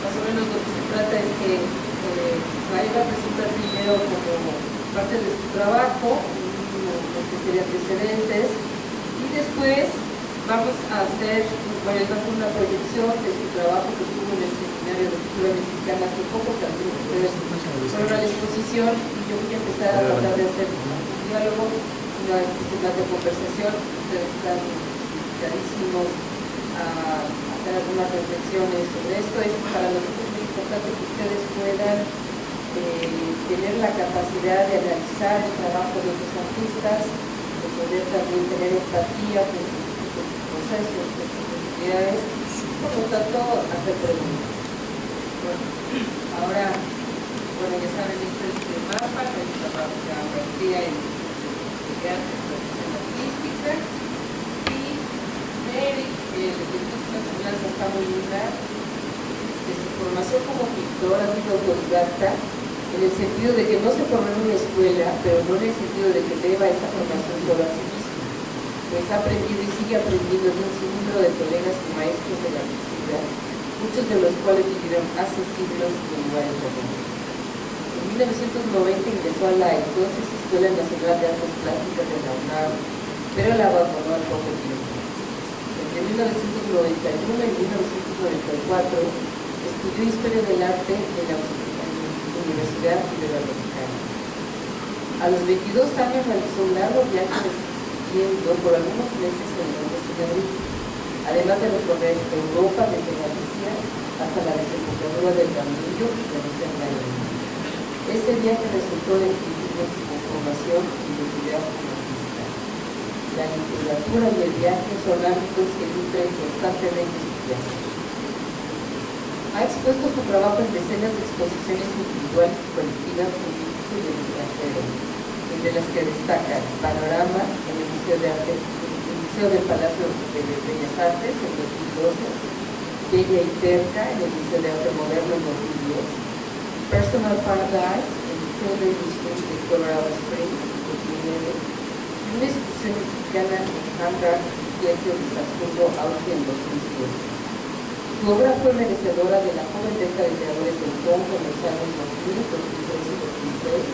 Más o menos lo que se trata es que Maeva presenta primero como parte de su trabajo, una especie de antecedentes, y después vamos a hacer, bueno, va a hacer una proyección de su trabajo que tuvo en el Seminario de Cultura Mexicana hace poco, que algunos de ustedes fueron a la exposición, y yo voy a empezar a tratar de hacer un diálogo, una especie de conversación. Ustedes están invitadísimos a hacer algunas reflexiones sobre esto. Es para nosotros muy importante que ustedes puedan tener la capacidad de analizar el trabajo de los artistas, de poder también tener empatía con sus procesos, con sus necesidades, por lo tanto, hacer preguntas. Bueno, ahora, ya saben, esto es el mapa, que es la maestría en arte y producción artística, y Eric, el Instituto Nacional está muy linda, de su formación como pintor ha sido autodidacta, en el sentido de que no se formó en una escuela, pero no en el sentido de que deba esa formación solo a sí mismo. Pues ha aprendido y sigue aprendiendo de un sinnúmero de colegas y maestros de la universidad, muchos de los cuales vivieron hace siglos en lugares remotos. En 1990 ingresó a la entonces Escuela Nacional de Artes Plásticas de la UNAM, pero la abandonó al poco tiempo. Entre 1991 y 1994 estudió Historia del Arte en la Universidad Iberoamericana. A los 22 años realizó un largo viaje viviendo por algunos meses en Londres y Madrid, además de recorrer Europa desde Galicia hasta la desembocadura del Danubio y de Rotterdam. Este viaje resultó definitivo en su conformación y identidad como artista. La literatura y el viaje son ámbitos que nutren constantemente su viaje. Ha expuesto su trabajo en decenas de exposiciones individuales y colectivas en México y en el extranjero, entre las que destacan Panorama en el Museo de Arte, el Museo del Palacio de Bellas Artes en 2012, Bella y Terca en el Museo de Arte Moderno en 2010, Personal Paradise en el Museo de Ilustración de Colorado Springs en 2009, y una exposición mexicana en Hamburg, Teatro de Salzburgo, Austria en 2007. Su obra fue merecedora de la joven beca de creadores del POM en los años 2000, 2003 y 2006,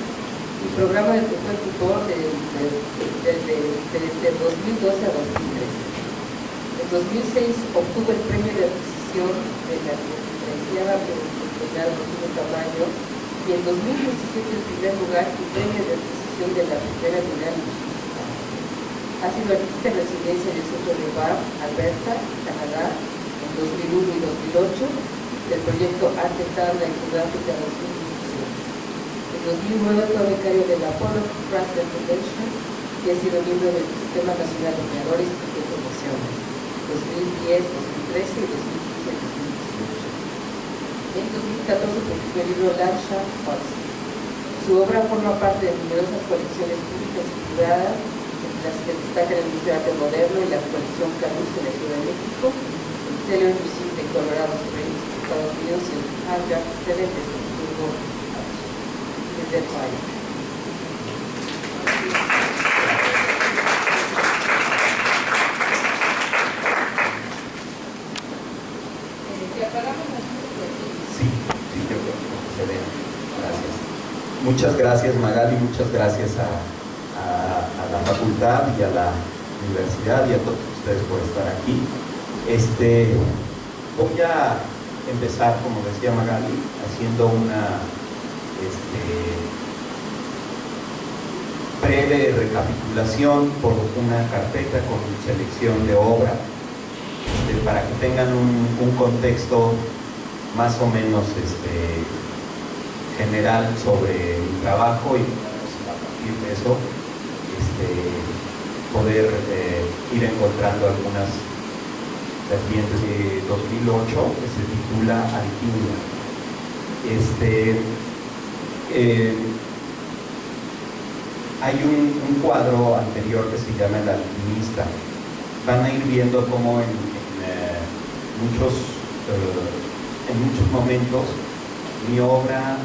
y programa de fue tutor desde 2012 a 2013. En 2006 obtuvo el premio de adquisición de la diferenciada profesional Rocío Tamayo, y en 2017 el primer lugar y premio de adquisición de la primera Bienal Mexicana. Ha sido artista en residencia en el centro de Banff, Alberta, Canadá, en 2001 y 2008, del proyecto Arte Tabla y Geográfica 2017. En 2009 fue becario de la Apollo Crafter Foundation y ha sido miembro del Sistema Nacional de Creadores y de Promociones 2010, 2013 y 2015 y 2018. En 2014 publicó el libro Landschaft Odyssey. Su obra forma parte de numerosas colecciones públicas y privadas, entre las que destacan el Museo de Arte Moderno y la colección Carlos de la Ciudad de México, el Taylor Museum de Colorado Springs, Estados Unidos, y el Hangar Tele de Salzburgo, desde el país. Sí, yo creo que se ve. Gracias. Muchas gracias, Magali, muchas gracias a la facultad y a la universidad y a todos ustedes por estar aquí. Voy a empezar, como decía Magali, haciendo una breve recapitulación por una carpeta con selección de obra, para que tengan un contexto más o menos general sobre mi trabajo, y a partir de eso poder ir encontrando algunas vertientes. De 2008 que se titula Alquimia. Hay un cuadro anterior que se llama El Alquimista. Van a ir viendo cómo en muchos momentos mi obra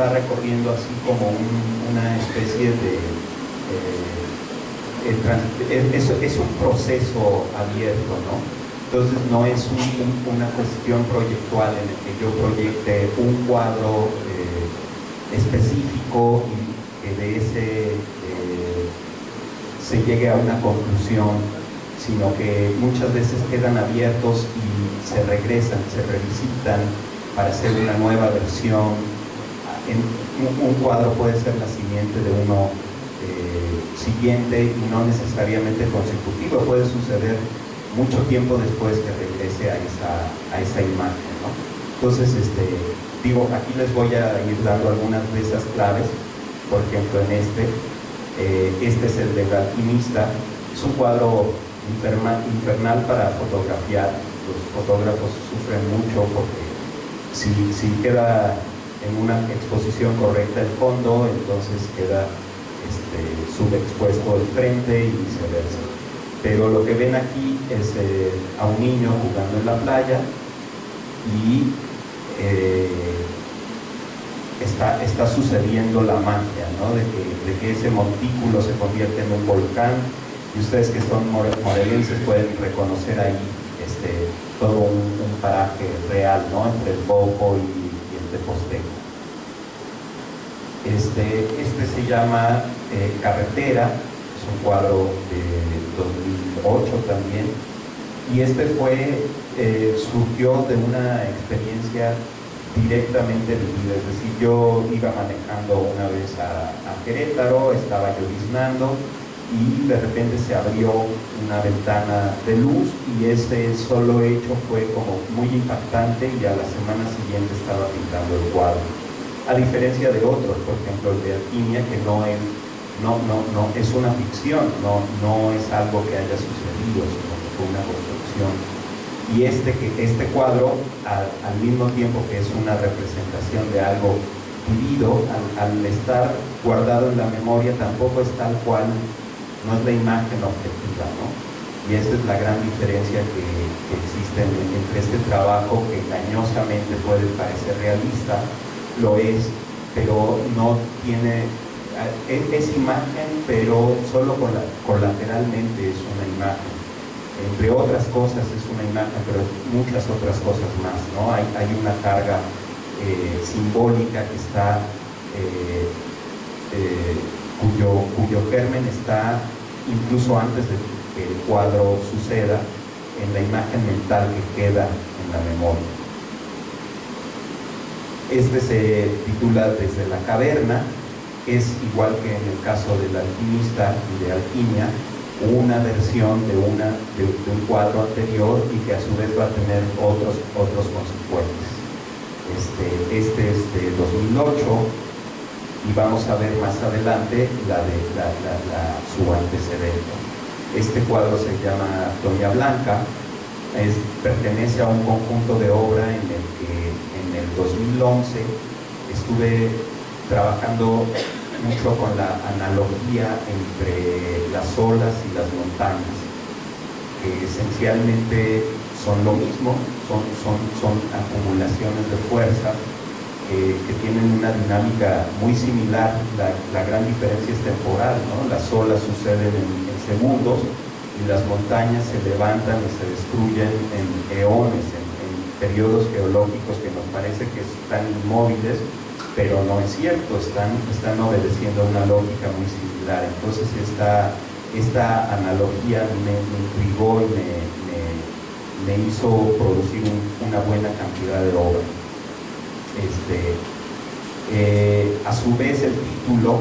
va recorriendo así como una especie de es un proceso abierto, ¿no? Entonces no es una cuestión proyectual en el que yo proyecte un cuadro específico y que de ese se llegue a una conclusión, sino que muchas veces quedan abiertos y se regresan, se revisitan para hacer una nueva versión. Un cuadro puede ser la simiente de uno siguiente y no necesariamente consecutivo, puede suceder mucho tiempo después que regrese a esa imagen, ¿no? Entonces, digo, aquí les voy a ir dando algunas de esas claves. Por ejemplo, en este es el del alquimista. Es un cuadro infernal para fotografiar. Los fotógrafos sufren mucho porque si queda en una exposición correcta el fondo, entonces queda subexpuesto el frente y viceversa. Pero lo que ven aquí es a un niño jugando en la playa y está sucediendo la magia, ¿no? de que ese montículo se convierte en un volcán, y ustedes que son morelenses pueden reconocer ahí todo un paraje real, ¿no? Entre el Popo y el Teposteco. Este se llama Carretera, es un cuadro de 2008 también, y surgió de una experiencia directamente vivida. Es decir, yo iba manejando una vez a Querétaro, estaba lloviznando y de repente se abrió una ventana de luz, y ese solo hecho fue como muy impactante, y a la semana siguiente estaba pintando el cuadro. A diferencia de otros, por ejemplo el de Alquimia, que no es una ficción, no es algo que haya sucedido, sino que fue una construcción. Y este cuadro, al mismo tiempo que es una representación de algo vivido, al estar guardado en la memoria, tampoco es tal cual, no es la imagen objetiva, ¿no? Y esa es la gran diferencia que existe entre este trabajo, que engañosamente puede parecer realista, lo es, pero no tiene, es imagen, pero solo colateralmente es una imagen. Entre otras cosas es una imagen, pero muchas otras cosas más, ¿no? Hay una carga simbólica que está, cuyo germen está incluso antes de que el cuadro suceda, en la imagen mental que queda en la memoria. Este se titula Desde la caverna. Es igual que en el caso del alquimista y de Alquimia, una versión de un cuadro anterior, y que a su vez va a tener otros consecuentes. Este es de 2008, y vamos a ver más adelante su antecedente. Este cuadro se llama Doña Blanca, pertenece a un conjunto de obra en el que en el 2011 estuve trabajando mucho con la analogía entre las olas y las montañas, que esencialmente son lo mismo, son acumulaciones de fuerza que tienen una dinámica muy similar. La gran diferencia es temporal, ¿no? Las olas suceden en segundos, y las montañas se levantan y se destruyen en eones, en periodos geológicos que nos parece que están inmóviles, pero no es cierto, están obedeciendo una lógica muy similar. Entonces esta analogía me intrigó y me hizo producir una buena cantidad de obra. A su vez el título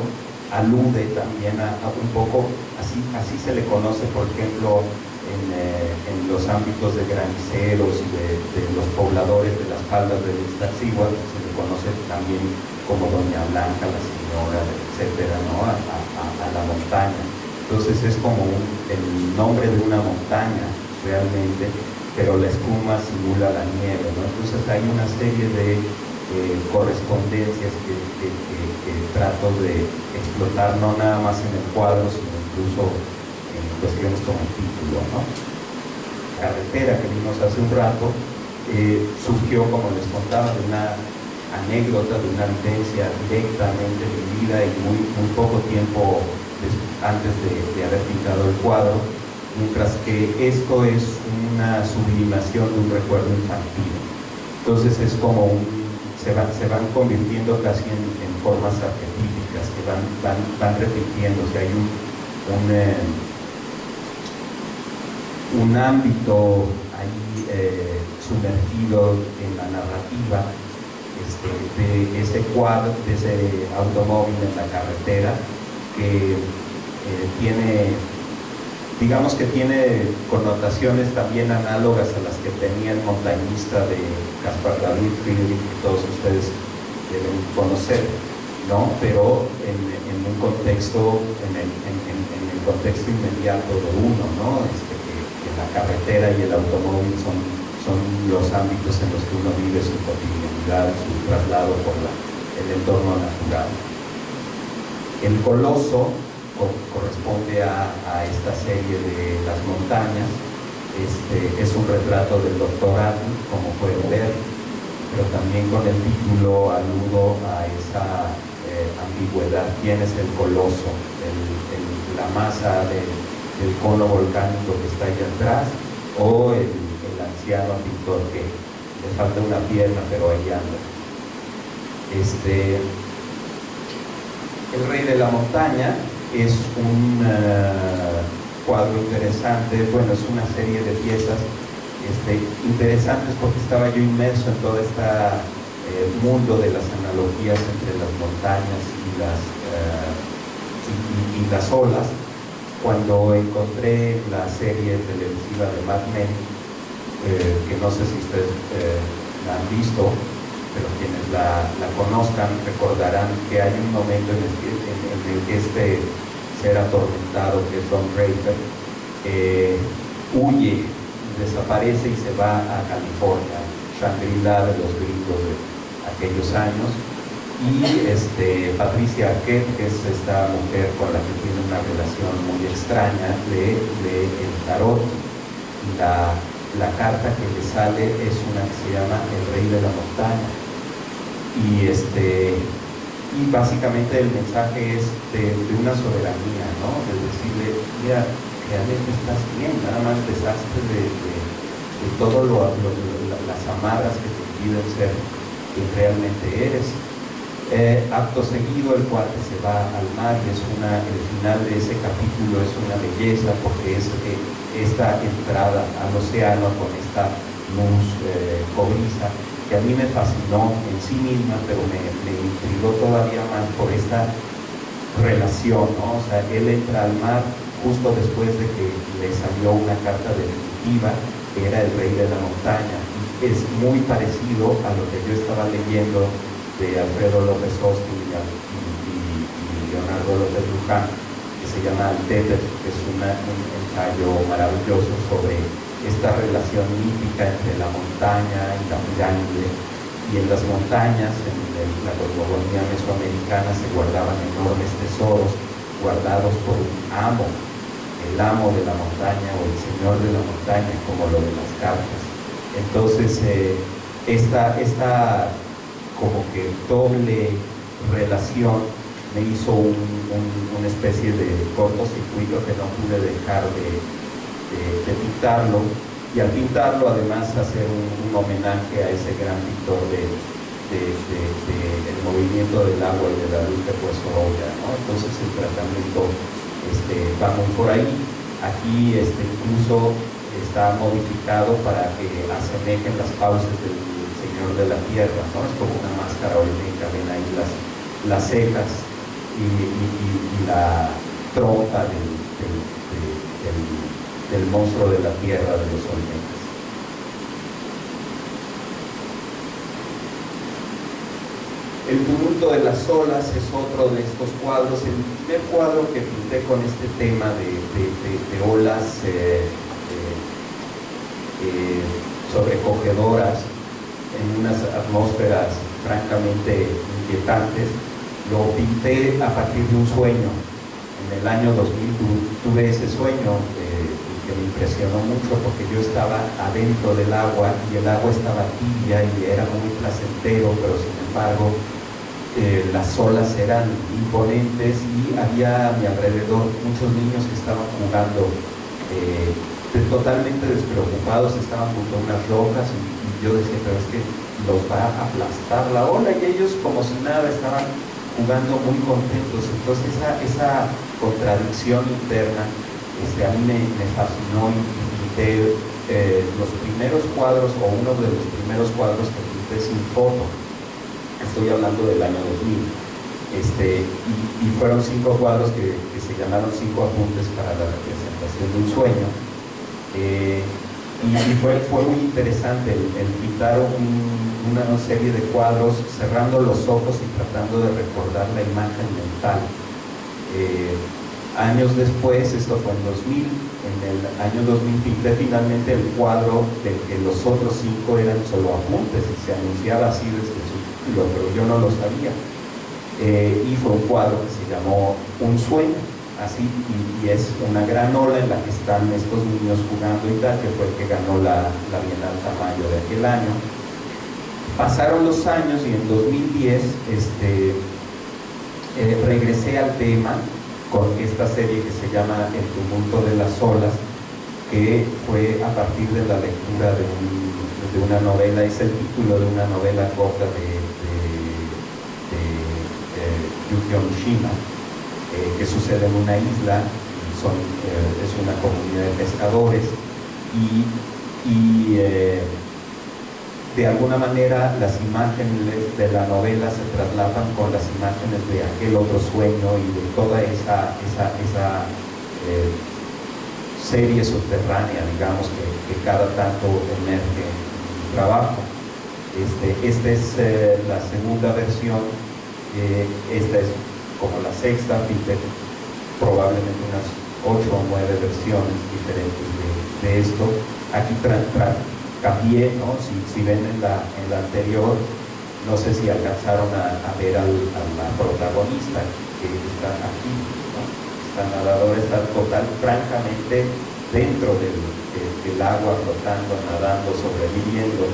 alude también a un poco, así se le conoce, por ejemplo, en los ámbitos de graniceros y de los pobladores de las faldas del Iztaccíhuatl, se le conoce también como Doña Blanca, la señora, etcétera, ¿no? a la montaña. Entonces es como el nombre de una montaña realmente, pero la espuma simula la nieve, ¿no? Entonces hay una serie de correspondencias que trato de explotar, no nada más en el cuadro, sino incluso en cuestiones como el título, ¿no? Carretera, que vimos hace un rato, surgió, como les contaba, de una anécdota, de una vivencia directamente vivida, y muy poco tiempo antes de haber pintado el cuadro. mientras que esto es una sublimación de un recuerdo infantil. Entonces es como se van convirtiendo casi en formas arquetípicas que van repitiendo. O sea, hay un ámbito ahí sumergido en la narrativa de ese cuadro, de ese automóvil en la carretera que tiene, digamos que tiene connotaciones también análogas a las que tenía el montañista de Caspar David Friedrich, que todos ustedes deben conocer, ¿no? Pero en un contexto, en el contexto inmediato de uno, ¿no? Que la carretera y el automóvil son los ámbitos en los que uno vive su cotidianidad, su traslado por el entorno natural. El coloso corresponde a esta serie de las montañas. Es un retrato del Dr. Atom, como pueden ver, pero también con el título aludo a esa ambigüedad. ¿Quién es el coloso? La masa del cono volcánico que está ahí atrás, o el anciano pintor que le falta una pierna, pero ahí anda. El Rey de la Montaña es un cuadro interesante. Bueno, es una serie de piezas interesantes porque estaba yo inmerso en todo este mundo de las analogías entre las montañas y las olas, cuando encontré la serie televisiva de Mad Men, que no sé si ustedes la han visto, pero quienes la conozcan recordarán que hay un momento en el que este ser atormentado, que es Don Draper, huye, desaparece y se va a California, Shangri-La de los gringos de aquellos años, y Patricia Arquette, que es esta mujer con la que tiene una relación muy extraña, lee el tarot, y la carta que le sale es una que se llama El Rey de la Montaña, y básicamente el mensaje es de una soberanía, ¿no? De decirle, mira, realmente estás bien, nada más deshazte de todo las amarras que te impiden ser quien realmente eres. Acto seguido el cuate se va al mar, y el final de ese capítulo es una belleza, porque es esta entrada al océano con esta luz cobriza, que a mí me fascinó en sí misma, pero me intrigó todavía más por esta relación, ¿no? O sea, él entra al mar justo después de que le salió una carta definitiva, que era el Rey de la Montaña. Es muy parecido a lo que yo estaba leyendo de Alfredo López Austin y Leonardo López Luján, que se llama El Tether, que es un ensayo maravilloso sobre esta relación mítica entre la montaña y la pirámide. Y en las montañas, en la cosmogonía mesoamericana, se guardaban enormes tesoros guardados por un amo, el amo de la montaña o el señor de la montaña, como lo de las cartas. Entonces, esta como que doble relación me hizo una especie de cortocircuito que no pude dejar de pintarlo, y al pintarlo además hacer un homenaje a ese gran pintor del movimiento del agua y de la luz de Pueyrredón, ¿no? Entonces el tratamiento va muy por ahí. Aquí incluso está modificado para que asemejen las fauces del Señor de la Tierra, ¿no? Es como una máscara olímpica, ven ahí las cejas y la trompa del monstruo de la tierra de los olmecas. El tumulto de las olas es otro de estos cuadros. El primer cuadro que pinté con este tema de olas sobrecogedoras en unas atmósferas francamente inquietantes, lo pinté a partir de un sueño. En el año 2000 tuve ese sueño que me impresionó mucho, porque yo estaba adentro del agua y el agua estaba tibia y era muy placentero, pero sin embargo las olas eran imponentes y había a mi alrededor muchos niños que estaban jugando totalmente despreocupados, estaban junto a unas rocas y yo decía, pero es que los va a aplastar la ola, y ellos como si nada estaban jugando muy contentos. Entonces esa contradicción interna a mí me fascinó, y pinté los primeros cuadros, o uno de los primeros cuadros que pinté sin foto. Estoy hablando del año 2000. Y fueron 5 cuadros que se llamaron 5 apuntes para la representación de un sueño. Y fue muy interesante el pintar una serie de cuadros cerrando los ojos y tratando de recordar la imagen mental. Años después, esto fue en 2000, en el año 2000 pinté finalmente el cuadro de que los otros 5 eran solo apuntes, y se anunciaba así desde su título, pero yo no lo sabía. Y fue un cuadro que se llamó Un sueño, así, y es una gran ola en la que están estos niños jugando y tal, que fue el que ganó la Bienal Tamayo de aquel año. Pasaron los años y en 2010 regresé al tema con esta serie que se llama El tumulto de las olas, que fue a partir de la lectura de una novela, es el título de una novela corta de Yukio Mishima, que sucede en una isla, es una comunidad de pescadores, y de alguna manera las imágenes de la novela se traslapan con las imágenes de aquel otro sueño y de toda esa serie subterránea, digamos, que cada tanto emerge en mi trabajo. Esta es la segunda versión, esta es como la sexta, pinté probablemente unas 8 o 9 versiones diferentes de esto. Aquí cambié, ¿no? Si ven en la anterior, no sé si alcanzaron a ver a la protagonista que está aquí, ¿no? Esta nadadora está francamente dentro del agua, flotando, nadando, sobreviviendo,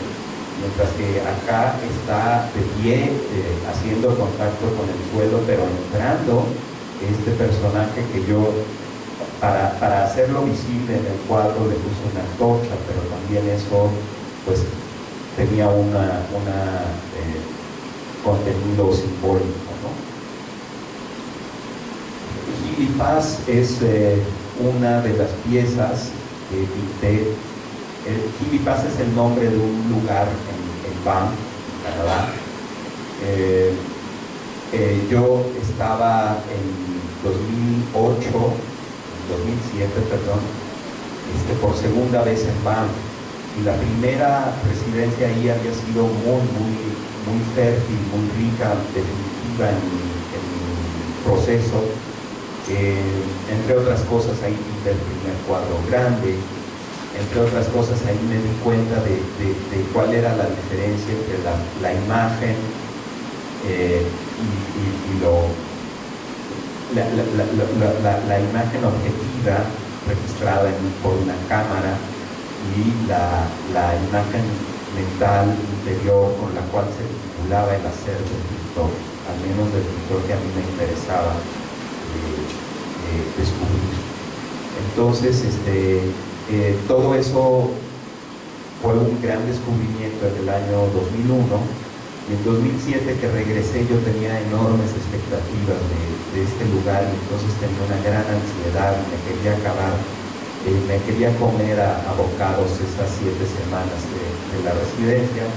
mientras que acá está de pie, haciendo contacto con el suelo, pero entrando este personaje que yo, para hacerlo visible en el cuadro, le puse una antorcha, pero también eso pues tenía un contenido simbólico, ¿no? Gilipaz es una de las piezas que pinté. Gilipaz es el nombre de un lugar en Banff, Canadá. Yo estaba en 2007, por segunda vez en Banff, y la primera residencia ahí había sido muy fértil, muy rica, definitiva en mi proceso. Entre otras cosas, ahí pinté el primer cuadro grande. Entre otras cosas, ahí me di cuenta de cuál era la diferencia entre la imagen la imagen objetiva registrada por una cámara y la imagen mental interior con la cual se vinculaba el hacer del pintor, al menos del pintor que a mí me interesaba descubrir. Entonces, todo eso fue un gran descubrimiento en el año 2001, y en 2007 que regresé yo tenía enormes expectativas de este lugar, y entonces tenía una gran ansiedad, me quería acabar, me quería comer a bocados esas 7 semanas de la residencia,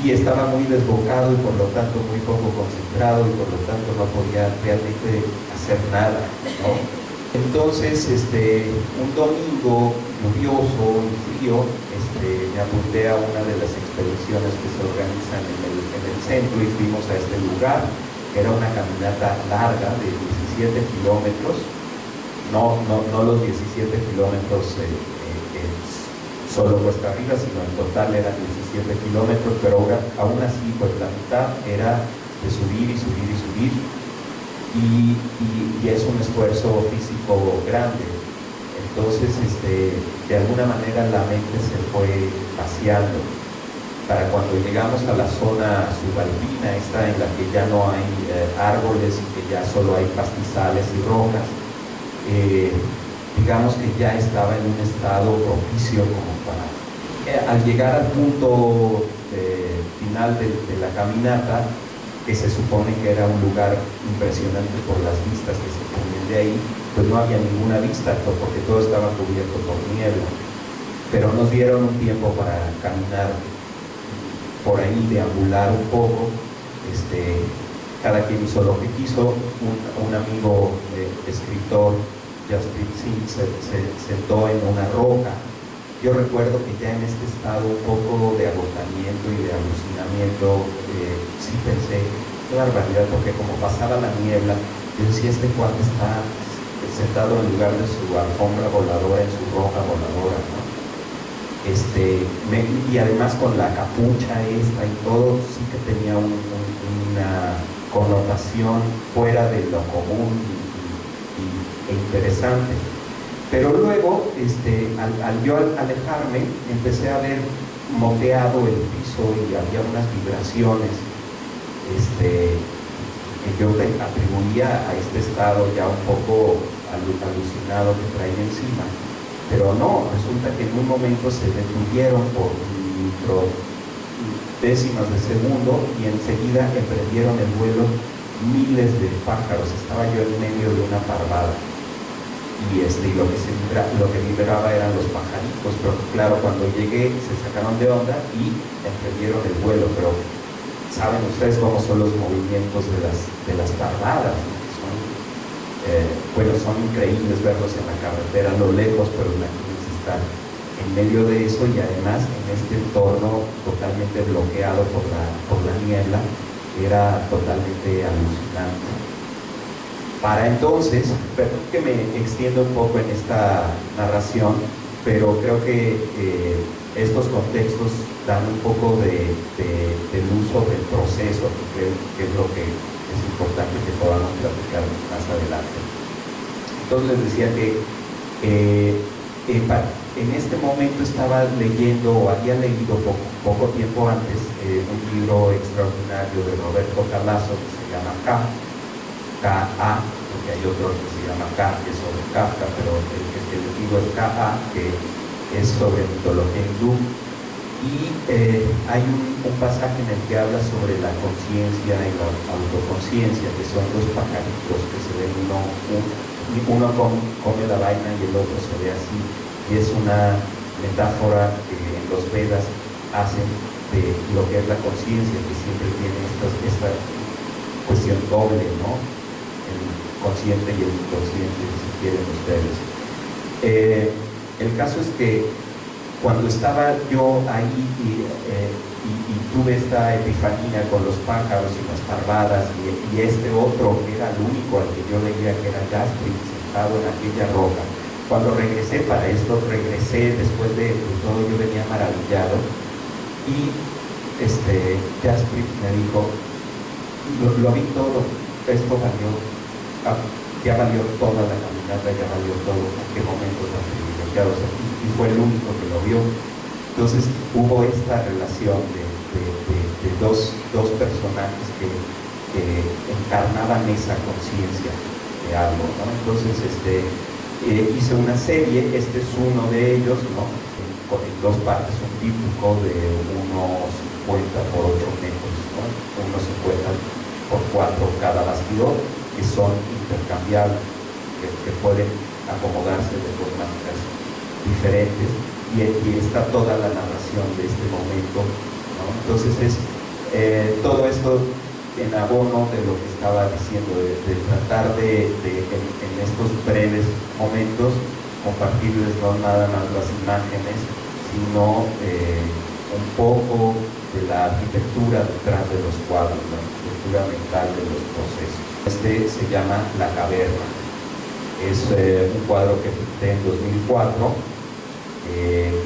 y estaba muy desbocado y por lo tanto muy poco concentrado, y por lo tanto no podía realmente hacer nada, ¿no? Entonces, un domingo lluvioso y frío, me apunté a una de las expediciones que se organizan en el centro, y fuimos a este lugar. Era una caminata larga de 17 kilómetros, no los 17 kilómetros solo cuesta arriba, sino en total eran 17 kilómetros, pero aún así, pues la mitad era de subir y subir y subir. Y es un esfuerzo físico grande. Entonces, de alguna manera la mente se fue vaciando. Para cuando llegamos a la zona subalpina, esta en la que ya no hay árboles y que ya solo hay pastizales y rocas, digamos que ya estaba en un estado propicio como para... al llegar al punto final de la caminata, que se supone que era un lugar impresionante por las vistas que se ponían de ahí, pues no había ninguna vista, porque todo estaba cubierto por niebla. Pero nos dieron un tiempo para caminar por ahí, deambular un poco. Cada quien hizo lo que quiso. Un amigo escritor, Jaspreet Singh, se sentó en una roca. Yo recuerdo que ya en este estado un poco de agotamiento y de alucinamiento, sí pensé, qué barbaridad, porque como pasaba la niebla, yo decía, este cuate está sentado en lugar de su alfombra voladora, en su roca voladora, ¿no? Y además con la capucha esta y todo, sí que tenía una connotación fuera de lo común e interesante. Pero luego, al yo alejarme, empecé a ver moteado el piso y había unas vibraciones que yo atribuía a este estado ya un poco alucinado que traía encima. Pero no, resulta que en un momento se detuvieron por microdécimas de segundo y enseguida emprendieron el vuelo miles de pájaros. Estaba yo en medio de una parvada. Y lo que liberaba eran los pajaritos, pero claro, cuando llegué se sacaron de onda y emprendieron el vuelo. Pero saben ustedes cómo son los movimientos de las parvadas, ¿no? Son increíbles verlos en la carretera a lo lejos, pero imagínense estar en medio de eso y además en este entorno totalmente bloqueado por la niebla. Era totalmente alucinante. Para entonces, perdón que me extienda un poco en esta narración, pero creo que estos contextos dan un poco de luz sobre el proceso, que es lo que es importante que podamos platicar más adelante. Entonces les decía que en este momento estaba leyendo, o había leído poco tiempo antes, un libro extraordinario de Roberto Calazo que se llama K.A., porque hay otro que se llama K, que es sobre Kafka, pero el que les digo es K.A., que es sobre mitología hindú. Y hay un pasaje en el que habla sobre la conciencia y la autoconciencia, que son dos pajaritos que se ven uno come la vaina y el otro se ve así. Y es una metáfora que en los Vedas hacen de lo que es la conciencia, que siempre tiene esta cuestión doble, ¿no? Consciente y el inconsciente, si quieren ustedes. El caso es que cuando estaba yo ahí y tuve esta epifanía con los pájaros y las parvadas y este otro que era el único al que yo leía, que era Jaspreet, sentado en aquella roca. Cuando regresé después de todo, yo venía maravillado y Jaspreet me dijo, lo vi todo, esto ya valió toda la caminata, ya valió todo, en qué momentos tan privilegiados, y fue el único que lo vio. Entonces hubo esta relación de dos personajes que encarnaban esa conciencia de algo, ¿no? Entonces hice una serie, este es uno de ellos, ¿no? En dos partes, un típico de 1,50 por 8 metros, ¿no? 1,50 por 4 cada bastidor, que son intercambiables, que pueden acomodarse de formas diferentes, y aquí está toda la narración de este momento, ¿no? Entonces es todo esto en abono de lo que estaba diciendo, de tratar en estos breves momentos compartirles no nada más las imágenes, sino un poco de la arquitectura detrás de los cuadros, la arquitectura mental de los procesos. Se llama La Caverna. Es un cuadro que pinté en 2004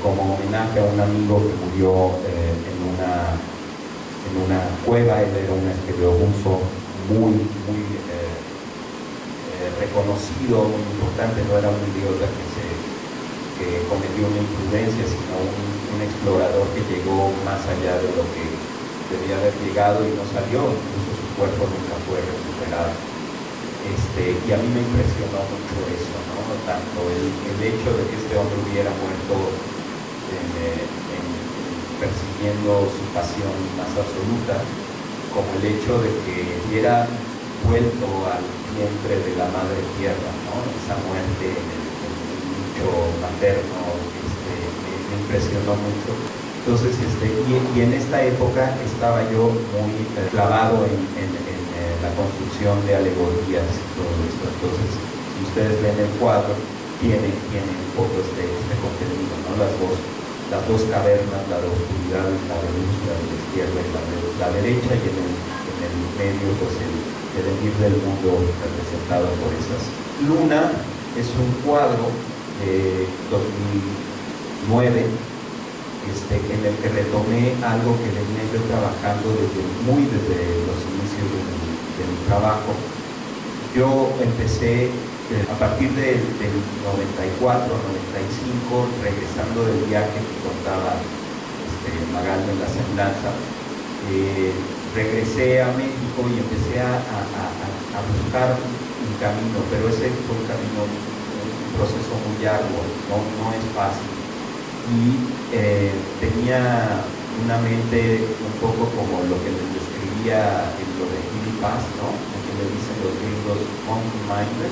como homenaje a un amigo que murió en una cueva. Él era un esqueleobuzo muy reconocido, muy importante. No era un idiota que cometió una imprudencia, sino un explorador que llegó más allá de lo que debía haber llegado y no salió. Incluso su cuerpo nunca fue recuperado. y a mí me impresionó mucho eso, ¿no? Tanto el hecho de que este hombre hubiera muerto persiguiendo su pasión más absoluta, como el hecho de que hubiera vuelto al vientre de la madre tierra, ¿no? Esa muerte en el nicho materno me impresionó mucho. Entonces, y en esta época estaba yo muy clavado en la construcción de alegorías y todo esto. Entonces, si ustedes ven el cuadro, tiene un poco este contenido, ¿no? Las dos cavernas, la de oscuridad, la de luz, la de la izquierda y la derecha, y en el medio, pues el venir del mundo representado por esas. Luna es un cuadro de 2009, en el que retomé algo que venía yo trabajando desde los inicios de mi trabajo. Yo empecé a partir del 94, 95, regresando del viaje que contaba Magaldo en la semblanza, regresé a México y empecé a buscar un camino, pero ese fue un camino, un proceso muy arduo, no es fácil. Y tenía una mente un poco como lo que les describía en lo de Gilly Paz, ¿no? Lo que le dicen los gringos monkey minded,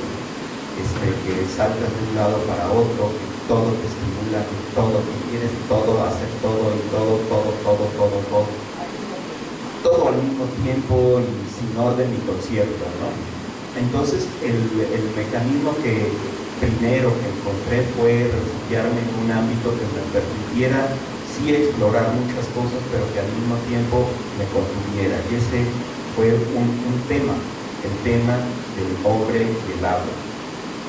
que saltas de un lado para otro, que todo te estimula, que quieres todo, hacer todo y todo al mismo tiempo y sin orden ni concierto, ¿no? Entonces el mecanismo que primero que encontré fue refugiarme en un ámbito que me permitiera sí explorar muchas cosas, pero que al mismo tiempo me contuviera. Y ese fue un tema, el tema del hombre y el agua.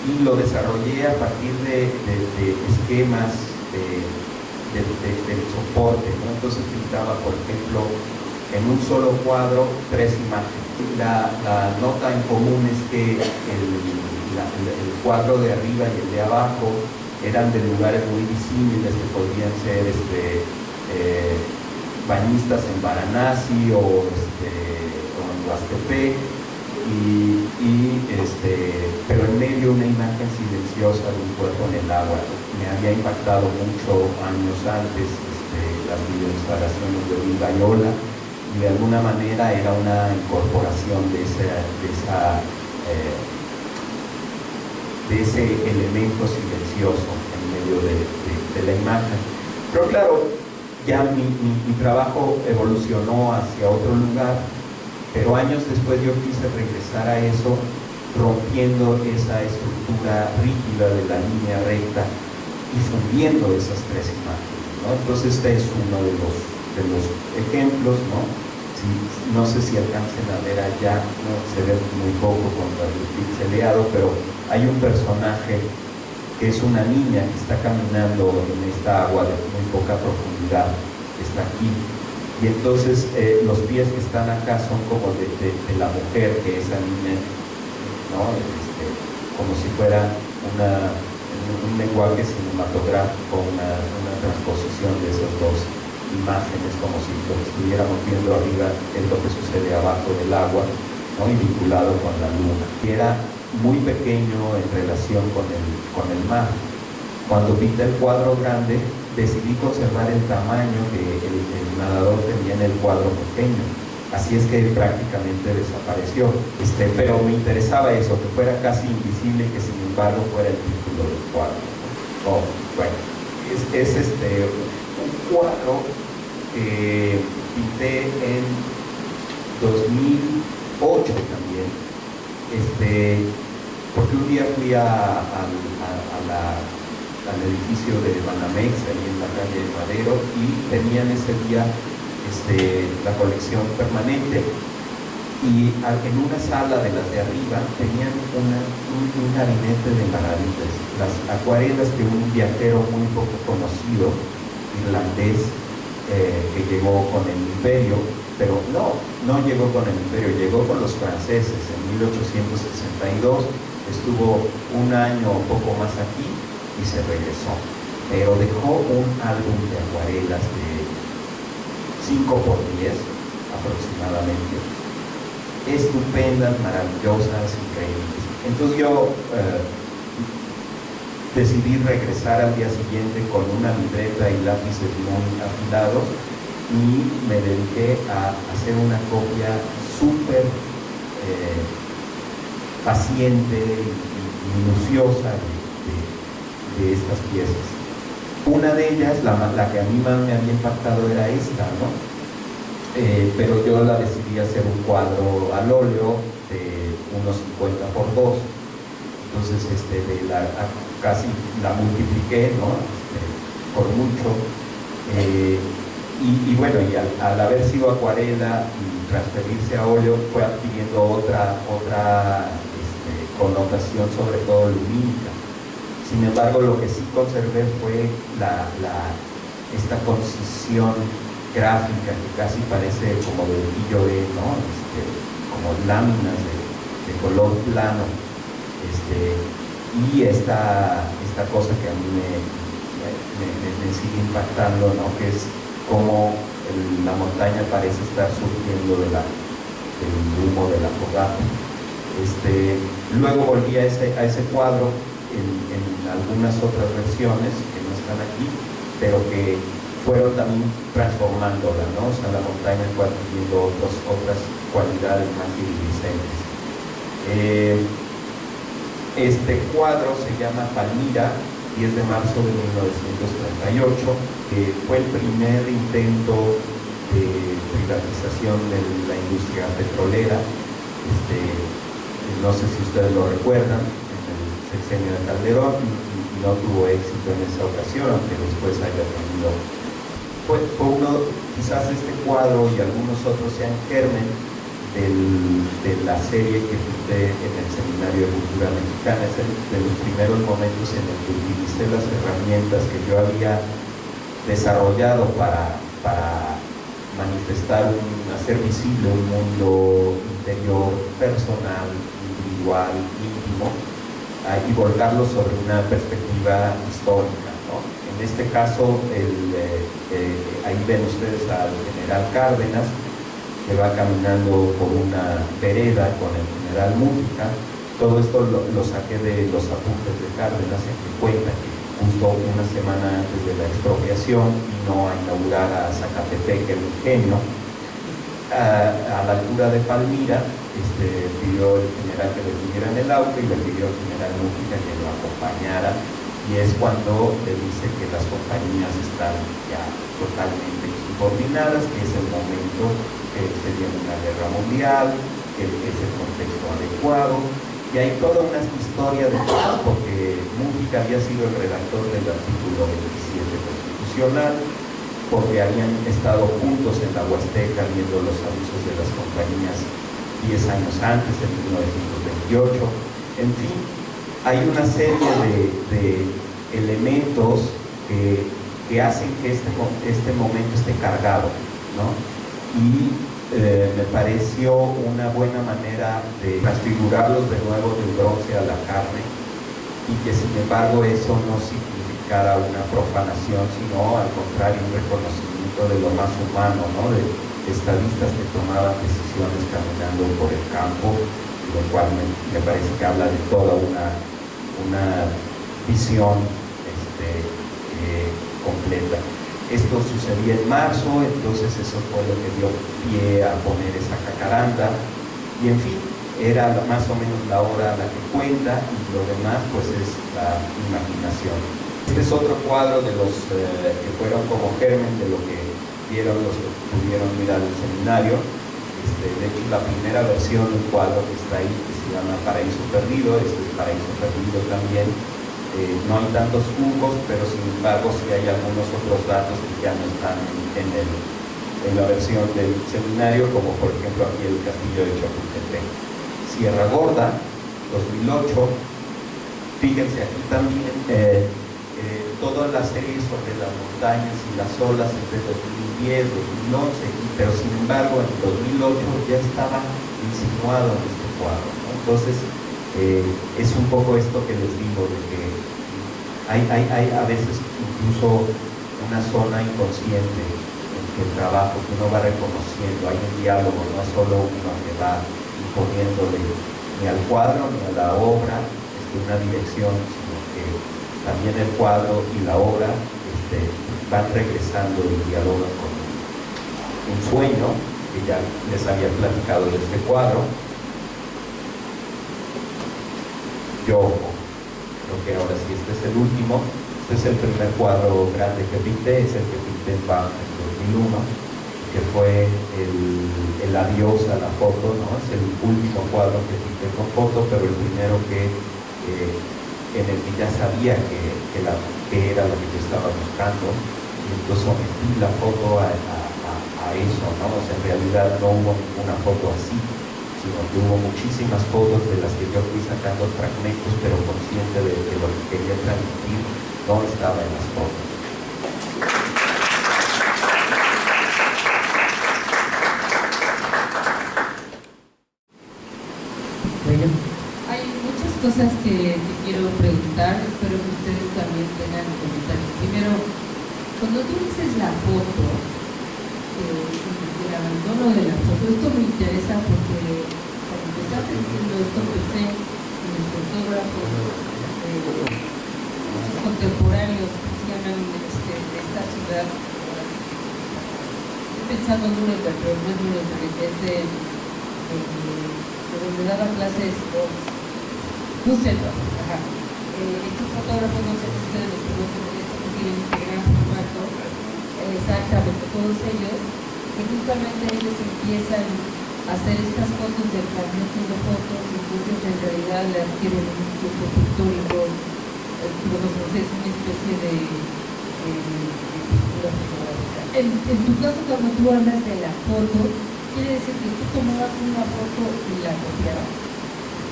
Y lo desarrollé a partir de esquemas del soporte, ¿no? Entonces pintaba, por ejemplo, en un solo cuadro 3 imágenes. La nota en común es que el cuadro de arriba y el de abajo eran de lugares muy disímiles, que podían ser bañistas en Varanasi o en Huastepec, pero en medio una imagen silenciosa de un cuerpo en el agua. Me había impactado mucho años antes las videoinstalaciones de Luis Gayola, y de alguna manera era una incorporación de ese elemento silencioso en medio de la imagen. Pero claro, ya mi trabajo evolucionó hacia otro lugar, pero años después yo quise regresar a eso, rompiendo esa estructura rígida de la línea recta y fundiendo esas 3 imágenes, ¿no? Entonces este es uno de los ejemplos, ¿no? No sé si alcancen a ver allá, ¿no? Se ve muy poco con el pixeleado, pero hay un personaje que es una niña que está caminando en esta agua de muy poca profundidad, está aquí, y entonces los pies que están acá son como de la mujer, que esa niña, ¿no? Como si fuera un lenguaje cinematográfico, una transposición de esas dos imágenes, como si lo que estuviéramos viendo arriba es lo que sucede abajo del agua, ¿no? Y vinculado con la luna. Y era muy pequeño en relación con el mar. Cuando pinté el cuadro grande, decidí conservar el tamaño que el nadador tenía en el cuadro pequeño. Así es que prácticamente desapareció. Pero me interesaba eso, que fuera casi invisible y que sin embargo fuera el título del cuadro. Bueno, es un cuadro que pinté en 2008 también, porque un día fui al edificio de Banamex, ahí en la calle de Madero, y tenían ese día la colección permanente, y en una sala de las de arriba tenían un gabinete de maravillas, las acuarelas que un viajero muy poco conocido, irlandés, que llegó con el imperio, pero no llegó con el imperio, llegó con los franceses en 1862, estuvo un año o poco más aquí y se regresó, pero dejó un álbum de acuarelas de 5 por 10 aproximadamente, estupendas, maravillosas, increíbles. Entonces yo decidí regresar al día siguiente con una libreta y lápices muy afilados y me dediqué a hacer una copia súper paciente y minuciosa de estas piezas. Una de ellas, la que a mí más me había impactado, era esta, ¿no? Pero yo la decidí hacer un cuadro al óleo de unos 50 por 2. Entonces casi la multipliqué, ¿no? Por mucho. Y bueno, y al haber sido acuarela y transferirse a óleo, fue adquiriendo otra connotación, sobre todo lumínica. Sin embargo, lo que sí conservé fue esta concisión gráfica que casi parece como del Quillot, ¿no? Como láminas de color plano. Y esta cosa que a mí me sigue impactando, ¿no? Que es como la montaña parece estar surgiendo del humo de la fogata. Luego volví a ese cuadro en algunas otras versiones que no están aquí, pero que fueron también transformándola, ¿no? O sea, la montaña fue adquiriendo otras cualidades más iridiscentes. Este cuadro se llama Palmira, 10 de marzo de 1938, que fue el primer intento de privatización de la industria petrolera. No sé si ustedes lo recuerdan, en el sexenio de Calderón, y no tuvo éxito en esa ocasión, aunque después haya tenido. Fue uno, quizás este cuadro y algunos otros sean germen de la serie que pinté en el Seminario de Cultura Mexicana. Es de los primeros momentos en el que utilicé las herramientas que yo había desarrollado para manifestar, hacer visible un mundo interior, personal, individual, íntimo, y volcarlo sobre una perspectiva histórica, ¿no? En este caso, ahí ven ustedes al general Cárdenas, que va caminando por una vereda con el general Mújica. Todo esto lo saqué de los apuntes de Cárdenas, en que cuenta que justo una semana antes de la expropiación vino a inaugurar a Zacatepec el ingenio. A la altura de Palmira, pidió el general que le tuviera en el auto y le pidió al general Mújica que lo acompañara, y es cuando le dice que las compañías están ya totalmente subordinadas, que es el momento que se viene una guerra mundial, que es el contexto adecuado, y hay toda una historia detrás, porque Mújica había sido el redactor del artículo 27 constitucional, porque habían estado juntos en la Huasteca viendo los abusos de las compañías 10 años antes, en 1928. En fin, hay una serie de elementos que hacen que este momento esté cargado, ¿no? Y me pareció una buena manera de transfigurarlos de nuevo del bronce a la carne, y que sin embargo eso no significara una profanación, sino al contrario un reconocimiento de lo más humano, ¿no? De estadistas que tomaban decisiones caminando por el campo, lo cual me parece que habla de toda una visión completa. Esto sucedía en marzo, entonces eso fue lo que dio pie a poner esa jacaranda, y en fin, era más o menos la hora a la que cuenta, y lo demás pues es la imaginación. Este es otro cuadro de los que fueron como germen de lo que vieron los que pudieron ir al seminario. De hecho, la primera versión del cuadro que está ahí, que se llama Paraíso Perdido, este es Paraíso Perdido también. No hay tantos jugos, pero sin embargo sí hay algunos otros datos que ya no están en la versión del seminario, como por ejemplo aquí el castillo de Chapultepec. Sierra Gorda, 2008. Fíjense aquí también toda la serie sobre las montañas y las olas entre 2010, 2011, pero sin embargo en 2008 ya estaba insinuado en este cuadro, ¿no? Entonces es un poco esto que les digo, de que hay a veces incluso una zona inconsciente en que el trabajo que uno va reconociendo, hay un diálogo, no es solo uno que va imponiéndole ni al cuadro ni a la obra una dirección, sino que también el cuadro y la obra van regresando y dialogan con un sueño que ya les había platicado de este cuadro. Yo creo que ahora sí este es el último. Este es el primer cuadro grande que pinté, es el que pinté en Banff en 2001, que fue el adiós a la foto, ¿no? Es el último cuadro que pinté con foto, pero el primero en el que ya sabía que era lo que yo estaba buscando, y entonces sometí la foto a eso, ¿no? O sea, en realidad no hubo ninguna foto así, sino que hubo muchísimas fotos de las que yo fui sacando fragmentos, pero consciente de que lo que quería transmitir no estaba en las fotos. Bueno, hay muchas cosas que quiero preguntar, espero que ustedes también tengan comentarios. Primero, cuando tú dices la foto, el abandono de la foto, esto me interesa porque cuando empezaste diciendo esto pensé en los fotógrafos contemporáneos que se llaman de esta ciudad. Estoy pensando en Nuremberg, pero no es Nuremberg, es de donde daba clases Düsseldorf. Estos fotógrafos, no sé si ustedes los conocen, que tienen este gran formato, exactamente, todos ellos, que justamente ellos empiezan a hacer estas fotos de fragmentos de fotos, entonces en realidad le adquieren un tipo pictórico, es una especie de pintura fotográfica. En tu caso, cuando tú hablas de la foto, quiere decir que tú tomabas una foto y la copiabas.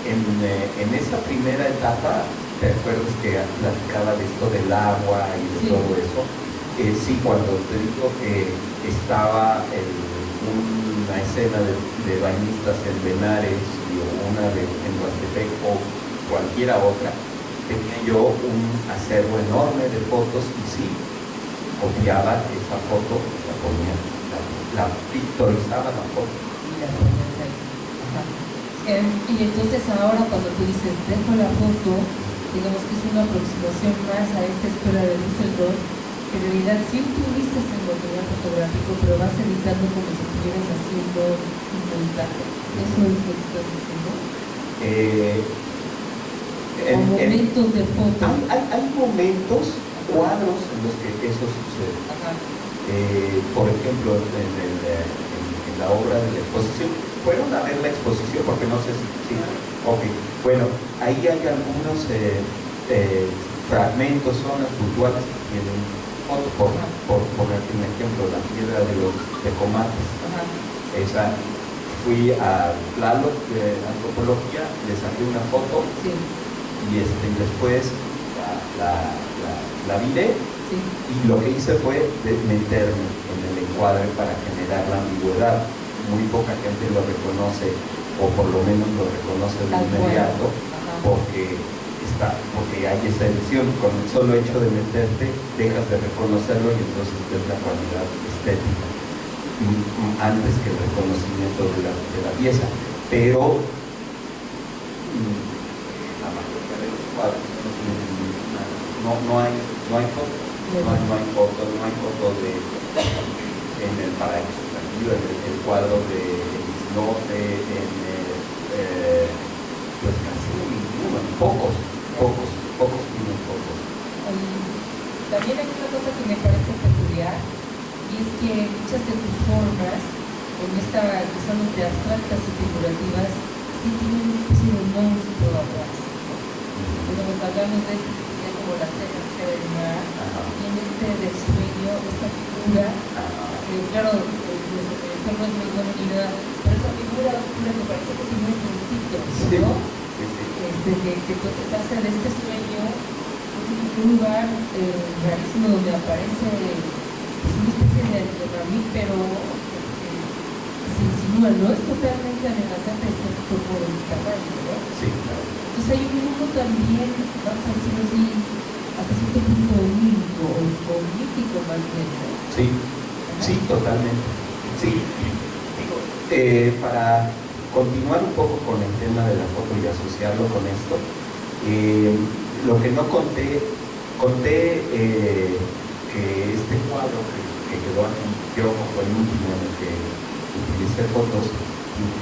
En esa primera etapa, ¿te acuerdas que platicaba de esto del agua y de todo eso? Sí, cuando te digo que estaba una escena de bañistas en Benares y una en Huastepec o cualquiera otra, tenía yo un acervo enorme de fotos y sí, copiaba esa foto, la ponía, la pictorizaba la foto. Y entonces ahora cuando tú dices dejo la foto, digamos que es una aproximación más a esta escuela de Düsseldorf, que en realidad sí utilizas el material fotográfico, pero vas editando como si estuvieras haciendo un montaje. ¿Eso es lo que estás diciendo? Momentos de foto. Hay momentos, cuadros en los que eso sucede. Por ejemplo, en la obra de la exposición, fueron a ver la exposición, porque no sé si ok, bueno, ahí hay algunos fragmentos, zonas puntuales que tienen fotos, por ponerte un ejemplo, la piedra de los tecomates. Esa, fui a Tlaloc de antropología, le saqué una foto, sí, y después la viré, sí, y lo que hice fue meterme en el encuadre para generar la ambigüedad. Muy poca gente lo reconoce, o por lo menos lo reconoce de inmediato, porque hay esa edición. Con el solo hecho de meterte, dejas de reconocerlo y entonces ves la cualidad estética antes que el reconocimiento de la pieza. Pero la mayoría de los cuadros no hay foto, no hay foto en el paraíso. El cuadro de Islote, pues casi ninguno, pocos tienen fotos. También hay una cosa que me parece peculiar, y es que muchas de tus formas, en esta que son entre abstractas y figurativas, sí tienen una especie de monstruo atrás. Cuando hablamos de esto, que sería como las cejas que del mar, y en este del sueño, esta figura, claro, no es muy conocida, pero esa figura oscura que parece que tiene un puntito, ¿no? Que entonces hace de este sueño un lugar rarísimo donde aparece una especie de mamífero que se insinúa, no es totalmente amenazante excepto por el tamaño, ¿no? Sí, claro. Entonces hay un mundo también, vamos a decirlo así, hasta cierto punto onírico o mítico más bien, ¿no? Sí, sí, totalmente. Sí, digo, para continuar un poco con el tema de la foto y asociarlo con esto, lo que no conté que este cuadro que quedó aquí, yo fue el último en el que utilicé fotos,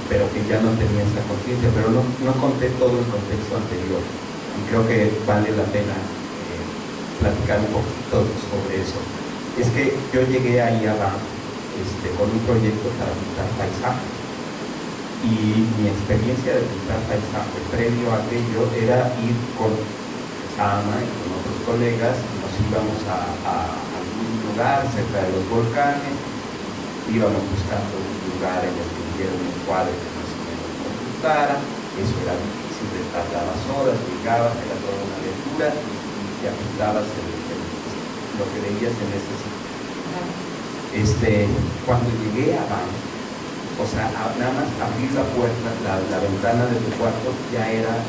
pero que ya no tenía esa conciencia, pero no conté todo el contexto anterior, y creo que vale la pena platicar un poquito sobre eso. Es que yo llegué ahí a BAM con un proyecto para pintar paisaje, y mi experiencia de pintar paisaje previo a aquello era ir con Sama y con otros colegas, nos íbamos a algún lugar cerca de los volcanes, íbamos buscando un lugar en el que hubiera un cuadro que más o menos nos gustara. Eso era difícil, te tardabas horas, llegabas, era toda una lectura y te apuntabas lo que veías en ese sitio. Cuando llegué a BAM, o sea, nada más abrir la puerta, la ventana de tu cuarto ya era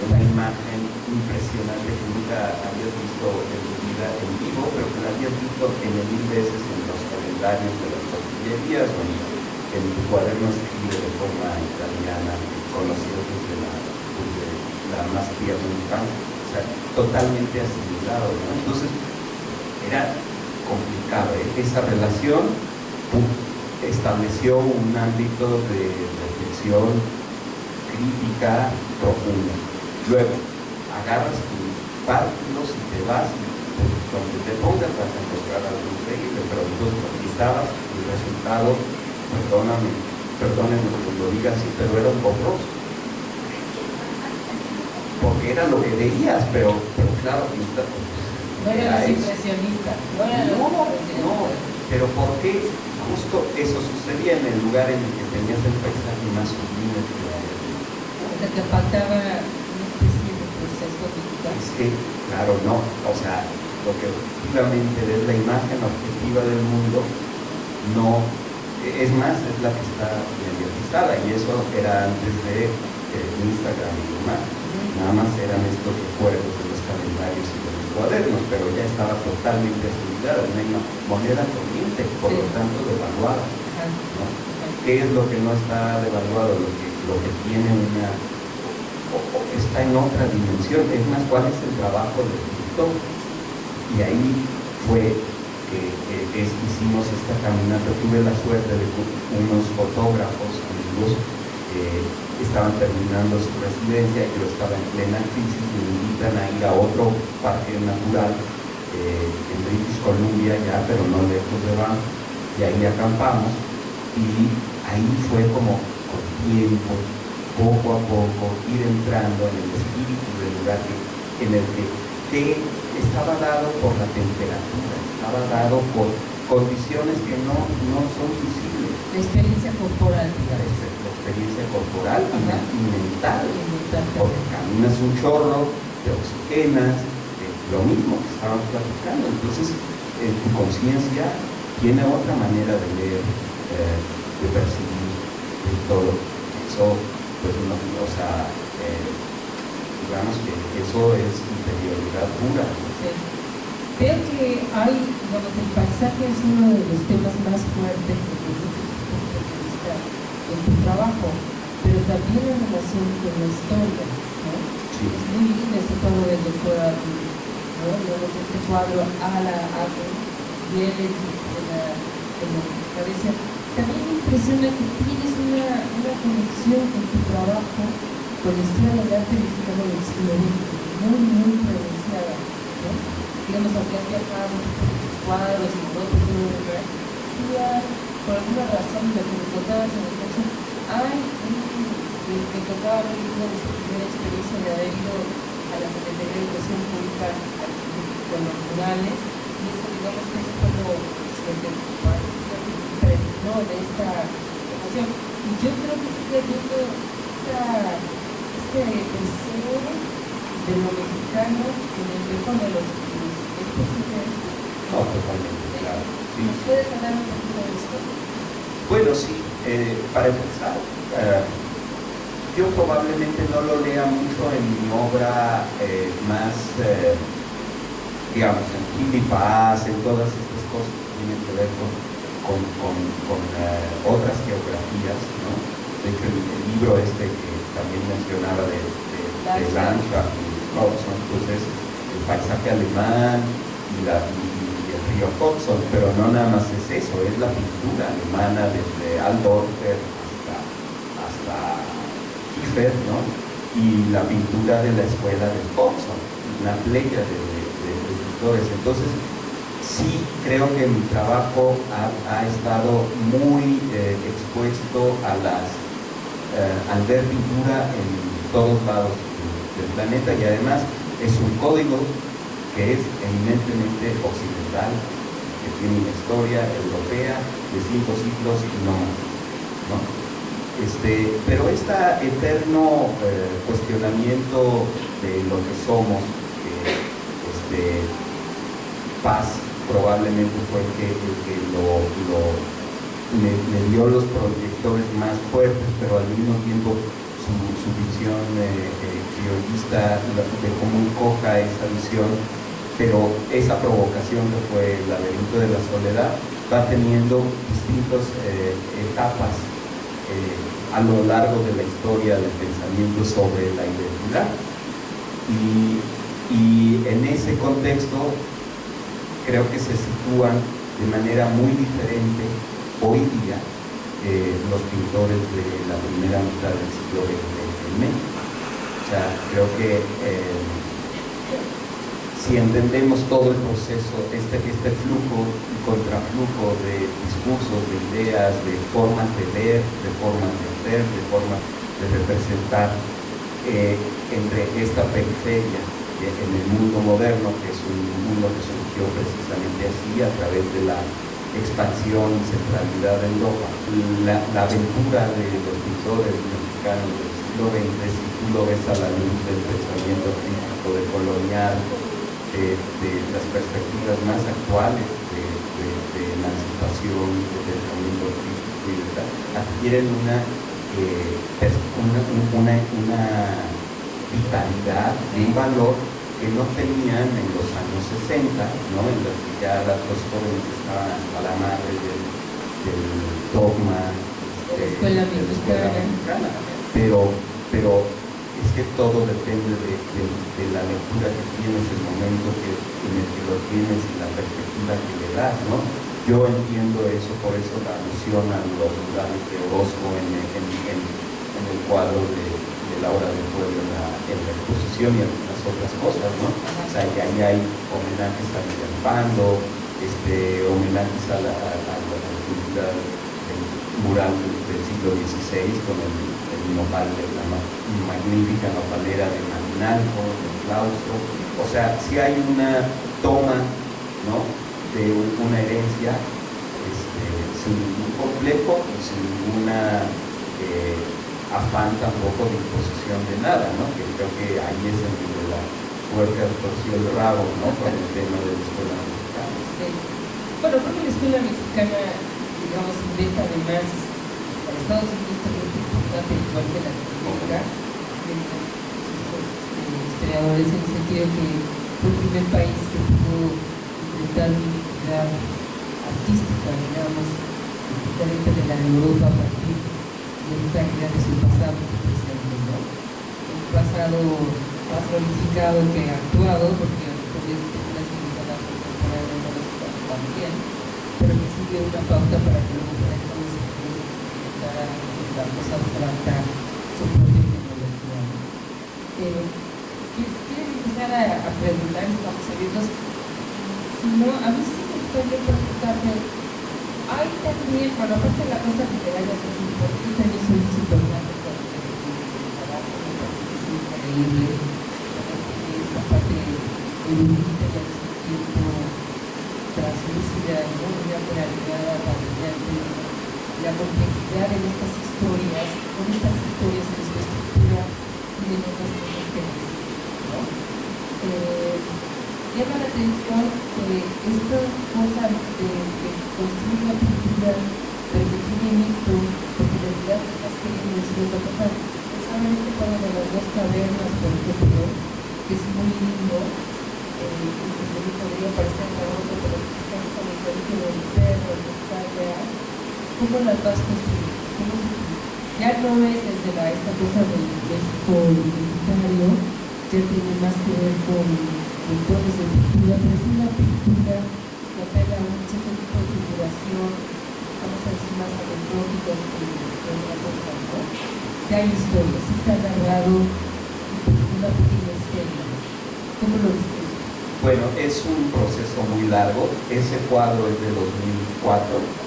una imagen impresionante que nunca habías visto en tu vida en vivo, pero que la habías visto en mil veces en los calendarios de las tortillerías o en tu cuaderno escrito de forma italiana, conocido desde la más tierna infancia, o sea, totalmente asimilado, ¿no? Entonces, era complicado, esa relación estableció un ámbito de reflexión crítica profunda. Luego, agarras tus pártulos y te vas, donde te pongas vas a encontrar algo increíble, pero entonces conquistabas el resultado, perdónenme que lo diga así, pero era un borroso. Porque era lo que veías, pero claro, no era impresionista. No, pero ¿por qué justo eso sucedía en el lugar en el que tenías el paisaje más sublime que la vida? Porque te faltaba una especie de proceso digital. Es que, claro, no, o sea, lo que objetivamente es la imagen objetiva del mundo, no, es más, es la que está mediatizada, y eso era antes de Instagram y demás. Nada más eran estos recuerdos de los calendarios y de los cuadernos, pero ya estaba totalmente asimilada, una moneda corriente, por lo tanto devaluada, ¿no? ¿Qué es lo que no está devaluado? Lo que tiene está en otra dimensión. Es más, ¿cuál es el trabajo del escritor? Y ahí fue que hicimos esta caminata. Tuve la suerte de que unos fotógrafos amigos estaban terminando su residencia, yo estaba en plena crisis, me invitan a ir a otro parque natural en British Columbia ya, pero no lejos de BAM, y ahí acampamos, y ahí fue como con tiempo, poco a poco, ir entrando en el espíritu del lugar en el que estaba dado por la temperatura, estaba dado por condiciones que no son visibles. La experiencia corporal. La experiencia corporal y mental, porque caminas un chorro, te oxigenas, lo mismo que estábamos platicando. Entonces, tu conciencia tiene otra manera de leer, de percibir de todo. Eso, pues, digamos que eso es interioridad pura. Sí. Creo que hay, el paisaje es uno de los temas más fuertes desde muchos puntos de vista en tu trabajo, pero también en relación con la historia, ¿no? Sí. Es muy lindo este cuadro del doctor Arthur, ¿no? Este cuadro a la Arthur viene en la cabeza. También me impresiona que tienes una conexión con tu trabajo con la historia del arte mexicano del siglo XX, muy pronunciada, ¿no? Digamos, aunque has viajado por tus cuadros y todo tu lugar, por alguna razón, lo que me contabas en el caso, me tocaba ver una de sus primeras experiencias de haber ido a la Secretaría de Educación Pública con los rurales, y eso, digamos, que es como ¿no? De esta emoción. Y yo creo que sigue habiendo este deseo de lo mexicano en el mejor de los estilos. ¿Es posible? No, totalmente, claro. Sí. ¿Nos puedes hablar un poquito de esto? Bueno, sí, para empezar, yo probablemente no lo lea mucho en mi obra más, digamos, en Gil y Paz, en todas estas cosas que tienen que ver con otras geografías, ¿no? De hecho, el libro que también mencionaba de Landgraf y Hudson, pues es el paisaje alemán y el río Hudson, pero no nada más es eso, es la pintura alemana desde Altdorfer hasta Kiefer, ¿no? Y la pintura de la escuela de Hudson, una playa de pintores. Entonces, sí creo que mi trabajo ha estado muy expuesto al ver pintura en todos lados del planeta, y además es un código que es eminentemente occidental, que tiene una historia europea de 5 siglos y no más, ¿no? Pero este eterno cuestionamiento de lo que somos, Paz probablemente fue el que me dio los proyectores más fuertes, pero al mismo tiempo su visión criollista de cómo encoja esa visión, pero esa provocación que fue el laberinto de la soledad va teniendo distintas etapas a lo largo de la historia del pensamiento sobre la identidad, y en ese contexto creo que se sitúan de manera muy diferente hoy día los pintores de la primera mitad del siglo XX en México. O sea, creo que si entendemos todo el proceso, este flujo y contraflujo de discursos, de ideas, de formas de ver, de formas de hacer, de formas de representar entre esta periferia en el mundo moderno, que es un mundo que surgió precisamente así, a través de la expansión y centralidad de Europa. La aventura de los pintores mexicanos del siglo XX, si tú lo ves a la luz del pensamiento crítico, de colonial, de las perspectivas más actuales de emancipación, de pensamiento crítico y de tal, adquieren una vitalidad y un valor que no tenían en los años 60, ¿no? En los que ya los jóvenes estaban hasta la madre del dogma de la escuela mexicana. Pero es que todo depende de la lectura que tienes, el momento en el que lo tienes y la perspectiva que le das, ¿no? Yo entiendo eso, por eso la alusión a los lugares de Orozco en el cuadro de la obra del pueblo en la exposición y algunas otras cosas, ¿no? O sea, y ahí hay homenajes a Miguel Pando, homenajes a la cultura del mural del siglo XVI con el nopal, la magnífica nopalera de Magnalco, de Claustro. O sea, si hay una toma, ¿no?, de una herencia sin ningún complejo y sin ninguna afán tampoco de imposición de nada, ¿no? Que creo que ahí es en donde la puerca torció el rabo, ¿no?, con el tema de la escuela mexicana. Sí. Bueno, creo que la escuela mexicana, digamos, inventa además para Estados Unidos también es importante, igual que Latinoamérica, historiadores, en el sentido que fue el primer país que pudo inventar una identidad artística, digamos, diferente de la de Europa a partir de esta idea de su pasado y su presente, ¿no? Un pasado más glorificado que actuado, porque la civilización contemporánea no lo está también, pero que sigue una pauta para que luego podamos intentar ayudarnos a tratar su propia tecnología. Quiero empezar a preguntar, estamos abiertos. No, a mí sí me gustaría preguntarte, hay también, bueno, aparte de la cosa literaria que es importante, también soy súper grande con el trabajo, me parece que es increíble, esta parte erudita y al mismo tiempo translúcida, ¿no?, una realidad brillante, la complejidad en estas historias, con estas historias en su estructura tienen otras cosas que decir, ¿no? Llama la atención que esta cosa de construir una pintura pero que tiene mito, porque en realidad estás queriendo decir otra cosa. Saben este cuadro de las dos cavernas, por ejemplo, que es muy lindo, que podría parecer famoso, pero que está con el origen del perro, que está allá. ¿Cómo las vas construyendo? ya no es desde esta cosa del México identitario, ya tiene más que ver con tonos de pintura, pero es una pintura que apela a un cierto tipo de figuración, vamos a decir, más anecdótica que otra cosa, ¿no? Que hay historia, sí está narrado una pequeña escena. ¿Cómo lo describes? Bueno, es un proceso muy largo. Ese cuadro es de 2004,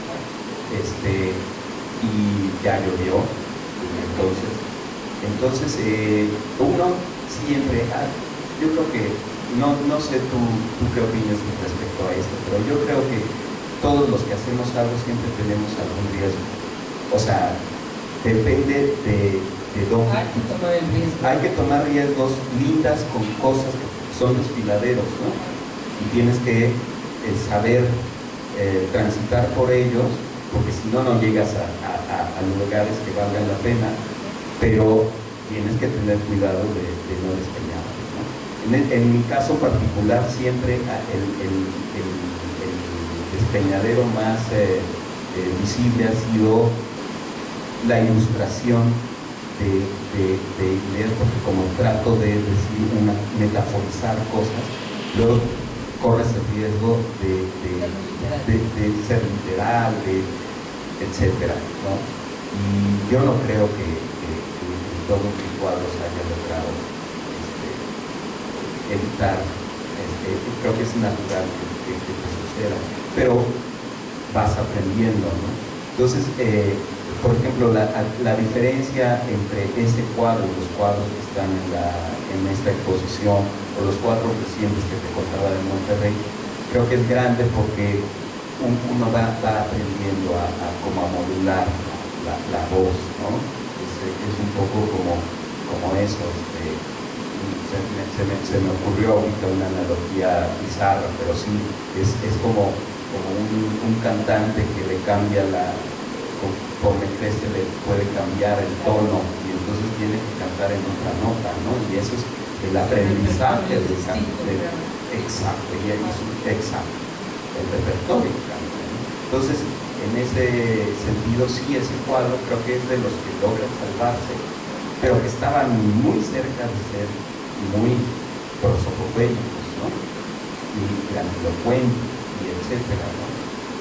y ya llovió. Entonces uno siempre, yo creo que, no sé tú qué opinas respecto a esto, pero yo creo que todos los que hacemos algo siempre tenemos algún riesgo. O sea, depende de dónde. Hay que tomar el riesgo. Hay que tomar riesgos lindas con cosas que son desfiladeros, ¿no? Y tienes que saber transitar por ellos, porque si no, no llegas a lugares que valgan la pena, pero tienes que tener cuidado de no despeñarte, ¿no? En mi caso particular, siempre el despeñadero más visible ha sido la ilustración de ideas, porque como trato de decir metaforizar cosas, luego corres el riesgo de ser literal, etcétera, ¿no? Y yo no creo que todos mis cuadros hayan logrado evitar, creo que es natural que te suceda, pero vas aprendiendo, ¿no? Entonces, por ejemplo, la diferencia entre ese cuadro y los cuadros que están en esta exposición, o los cuadros recientes que te contaba de Monterrey, creo que es grande porque uno va aprendiendo a modular la voz, ¿no? Es un poco como eso. Se me ocurrió ahorita una analogía bizarra, pero sí, es como un cantante que le cambia conforme crece le puede cambiar el tono y entonces tiene que cantar en otra nota, ¿no? Y eso es el aprendizaje del canto. Exacto, el repertorio cambia, ¿no? Entonces, en ese sentido, sí, ese cuadro creo que es de los que logran salvarse, pero que estaban muy cerca de ser muy prosopopélicos, ¿no? Y grandilocuentes, y etcétera, ¿no?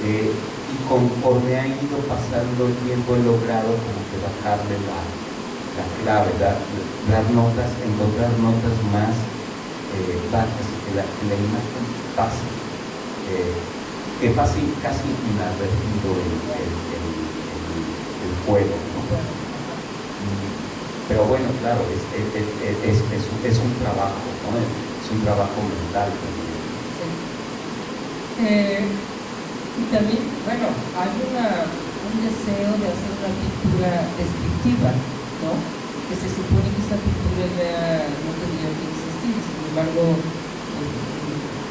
Y conforme ha ido pasando el tiempo he logrado como que bajarle la clave, dar notas, encontrar notas más bajas, que la imagen pase, que pase casi inadvertido el juego, ¿no? Pero bueno, claro, es un trabajo, ¿no? Es un trabajo mental también. Y también, bueno, hay un deseo de hacer una pintura descriptiva, ¿no? Que se supone que esa pintura ya no tendría que existir, sin embargo,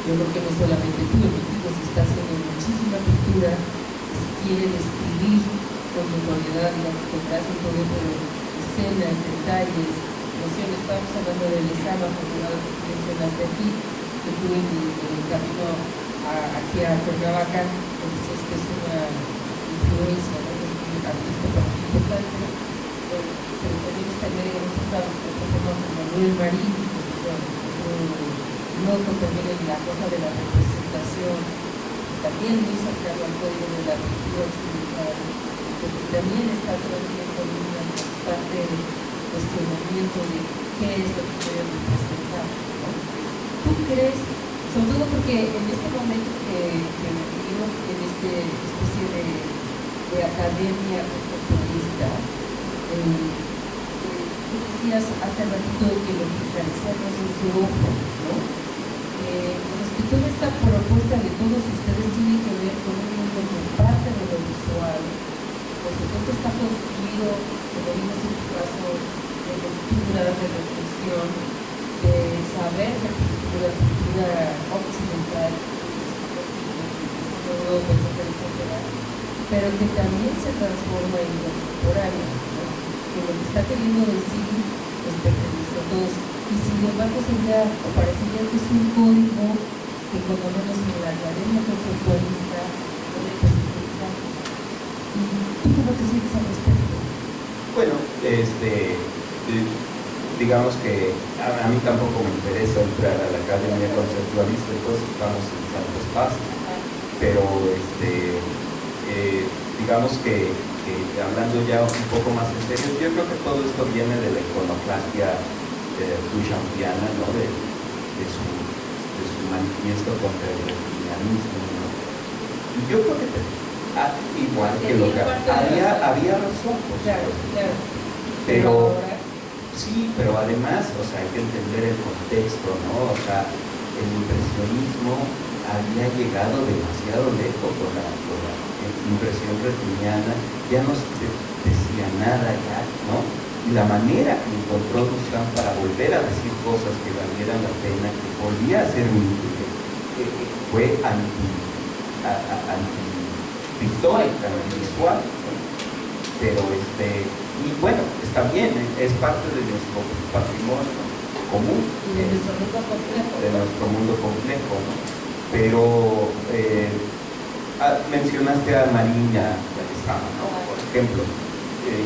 yo creo que no solamente tú, en México se está haciendo muchísima pintura que se quiere describir con notoriedad, digamos, con casi todo, pero escenas, detalles, emociones. Estamos hablando de Lezama, porque mencionaste aquí, que tú en el camino aquí a Cuernavaca, dices que es una influencia, ¿no? Es un artista bastante importante, pero también estaría, digamos, con Manuel Marín, noto también en la cosa de la representación, también muy cercano al código de la pintura occidental, porque también está trayendo una constante cuestionamiento de qué es lo que quiere representar, ¿no? ¿Tú crees, sobre todo porque en este momento que vivimos en esta especie de academia contemporánea, tú decías hace ratito que lo que carecemos es su ojo, ¿no? Respecto a esta propuesta de todos ustedes tiene que ver con un mundo que parte de lo visual, por supuesto está construido, como vimos en tu caso, de lectura, de reflexión, de saber de la cultura occidental, Europa, etcétera, pero que también se transforma en contemporáneo, ¿no? Que lo que está queriendo decir es pertenece a todos, y sin embargo sería, o parecería que es un código que cuando menos en la academia conceptualista, no le permite. ¿Y tú cómo te sientes al respecto? Bueno, digamos que a mí tampoco me interesa entrar a la academia conceptualista, entonces estamos en santos pasos, pero digamos que hablando ya un poco más en serio, yo creo que todo esto viene de la iconoclastia duchampiana, ¿no? de su manifiesto contra el reptilianismo, ¿no? Y yo creo que igual que lo que había razón, por supuesto, pero sí, pero además, o sea, hay que entender el contexto, ¿no? O sea, el impresionismo había llegado demasiado lejos con la impresión reptiliana, ya no se decía nada ya, ¿no? Y la manera que encontró Duchamp para volver a decir cosas que valieran la pena, que volvía a ser fue antipictórica, antivisual, ¿no? Pero y bueno, está bien, es parte de nuestro patrimonio común, de nuestro mundo complejo, ¿no? Pero mencionaste a Mariña Lezama, ¿no? Por ejemplo,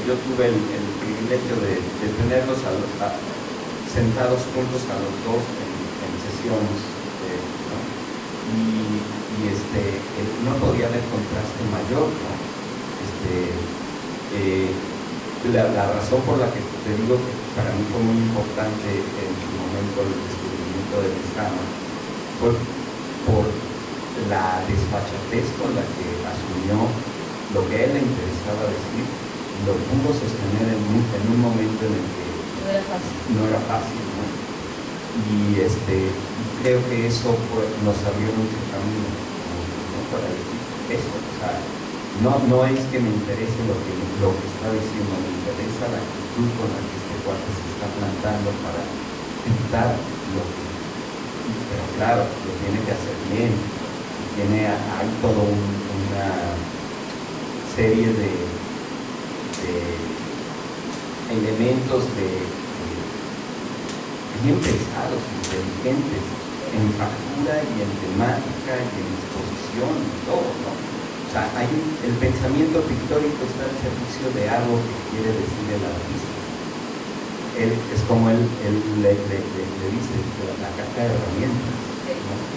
yo tuve el privilegio de tenerlos sentados juntos a los dos en sesiones, ¿no? Y no podía haber contraste mayor, ¿no? La razón por la que te digo que para mí fue muy importante en su momento el descubrimiento de Lezama fue por la desfachatez con la que asumió lo que a él le interesaba decir y lo pudo sostener en un momento en el que no era fácil, ¿no? Y creo que eso nos abrió mucho camino, ¿no? Para decir eso, o sea, no es que me interese lo que está diciendo, me interesa la actitud con la que este cuate se está plantando para dictar lo que, pero claro, lo tiene que hacer bien. Hay toda una serie de elementos bien pensados, inteligentes, en factura y en temática y en exposición y todo, ¿no? O sea, el pensamiento pictórico está al servicio de algo que quiere decir el artista. Es como él le dice, la caja de herramientas, ¿no?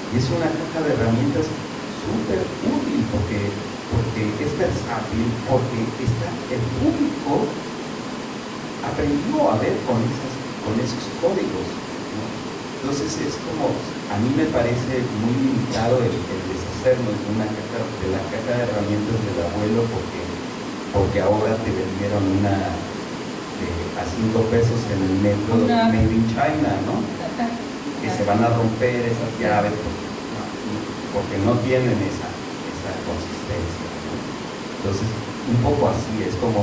Y es una caja de herramientas súper útil porque es versátil, porque el público aprendió a ver con esos códigos, ¿no? Entonces es como, a mí me parece muy limitado el deshacernos de la caja de herramientas del abuelo porque ahora te vendieron una a 5 pesos en el metro Made in China, ¿no? Que se van a romper esas llaves porque no tienen esa consistencia, ¿no? Entonces, un poco así, es como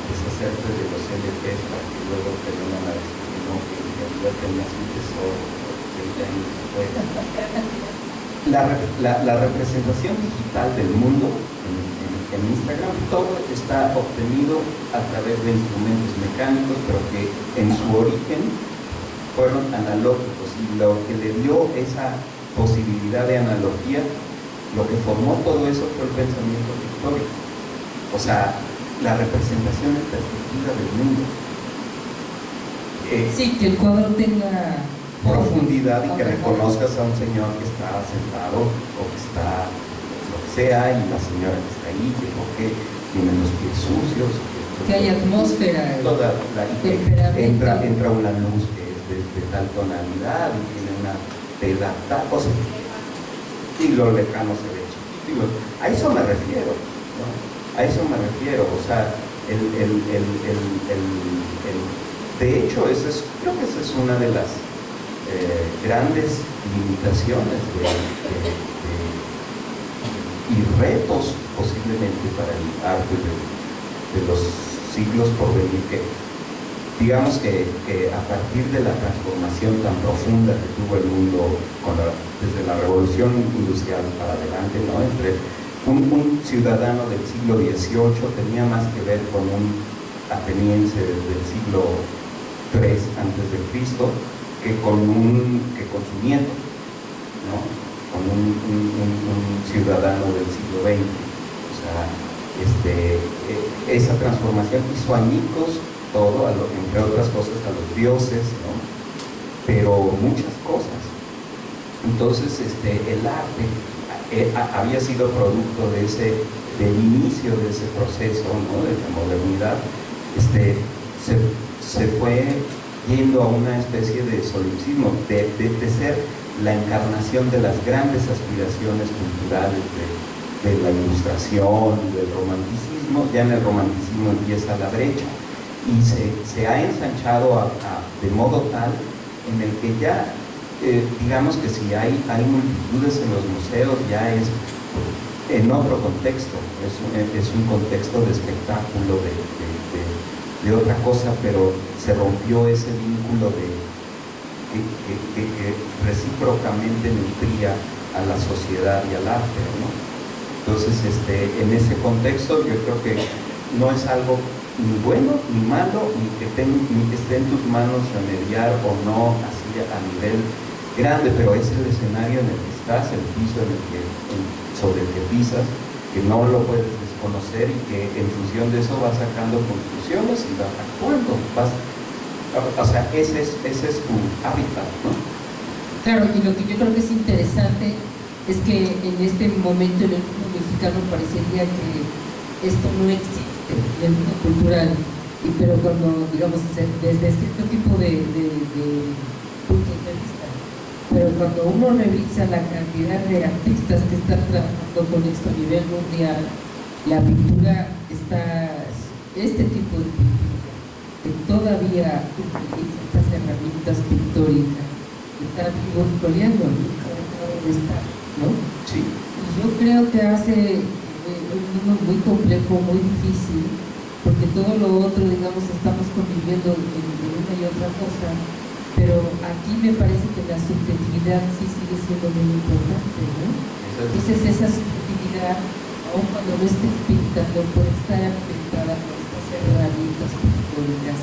deshacerte de los LPs para que luego te vengan a decir que no, que en realidad tenías un tesoro, 30 años después. La representación digital del mundo en Instagram, todo está obtenido a través de instrumentos mecánicos, pero que en su origen fueron analógicos, y lo que le dio esa posibilidad de analogía, lo que formó todo eso fue el pensamiento pictórico, o sea, la representación en perspectiva del mundo. Sí, que el cuadro tenga profundidad y que reconozcas a un señor que está sentado o que está lo que sea, y la señora que está ahí, que tiene los pies sucios, que hay atmósfera, entra una luz que es de tal tonalidad y tiene una tela tal cosa, y lo lejano se ve chiquito. A eso me refiero, ¿no? A eso me refiero, o sea, de hecho, creo que esa es una de las grandes limitaciones y retos posiblemente para el arte de los siglos por venir, que digamos que a partir de la transformación tan profunda que tuvo el mundo desde la revolución industrial para adelante, ¿no? Entre un ciudadano del siglo XVIII tenía más que ver con un ateniense del siglo III antes de Cristo que con su nieto, ¿no? Con un ciudadano del siglo XX. O sea, esa transformación hizo añicos todo, entre otras cosas a los dioses, ¿no? Pero muchas cosas. Entonces el arte había sido producto del inicio de ese proceso, ¿no? De la modernidad. Se fue yendo a una especie de solipsismo, de ser la encarnación de las grandes aspiraciones culturales de la ilustración, del romanticismo. Ya en el romanticismo empieza la brecha y se ha ensanchado de modo tal en el que ya, digamos que si hay multitudes en los museos, ya es en otro contexto, es un contexto de espectáculo, de otra cosa, pero se rompió ese vínculo que recíprocamente nutría a la sociedad y al arte, ¿no? Entonces, en ese contexto yo creo que no es algo ni bueno ni malo, ni que esté en tus manos remediar o no así a nivel grande, pero es el escenario en el que estás, el piso sobre el que pisas, que no lo puedes desconocer y que en función de eso vas sacando conclusiones y vas actuando, o sea, ese es tu hábitat, ¿no? Claro, y lo que yo creo que es interesante es que en este momento en el mundo mexicano parecería que esto no existe en el mundo cultural, pero cuando, digamos, desde cierto tipo de puntos de vista, pero cuando uno revisa la cantidad de artistas que están trabajando con esto a nivel mundial, la pintura este tipo de pintura, que todavía utiliza estas herramientas pictóricas, está vivo y coleando, nunca dejado de estar, ¿no? Sí. Y yo creo que hace un mundo muy complejo, muy difícil, porque todo lo otro, digamos, estamos conviviendo en una y otra cosa, pero aquí me parece que la subjetividad sí sigue siendo muy importante, ¿no? Entonces esa subjetividad, aun cuando no estés pintando, puede estar afectada por estas herramientas pictóricas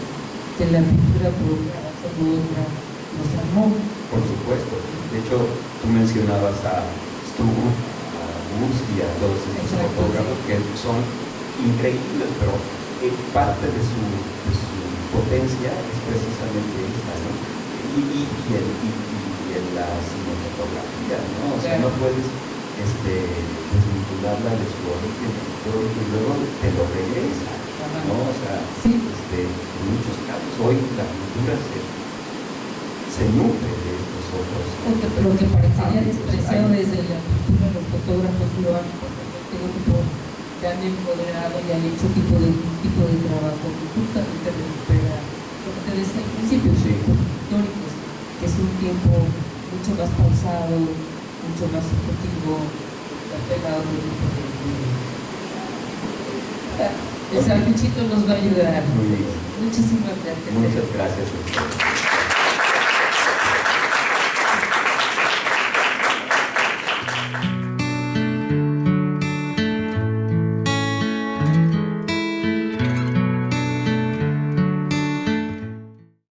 que la pintura por una razón u otra nos armó. Por supuesto. De hecho, tú mencionabas a Stuart, a Gusti, a todos estos fotógrafos que son increíbles, pero parte de su potencia es precisamente esta, ¿no? Y en la cinematografía, ¿no? O sea, no puedes desvincularla de su origen histórico y luego te lo regresa, ¿no? O sea, sí. En muchos casos hoy la cultura se nutre de estos otros. Lo que parecería despreciado desde la pintura, los fotógrafos lo han que han empoderado y han hecho tipo de trabajo que justamente recupera lo que te decía al principio, históricos, que es un tiempo mucho más pausado, mucho más objetivo, apegado a otro tipo de... El salchichito nos va a ayudar. Muy bien. Muchísimas gracias. Muchas gracias.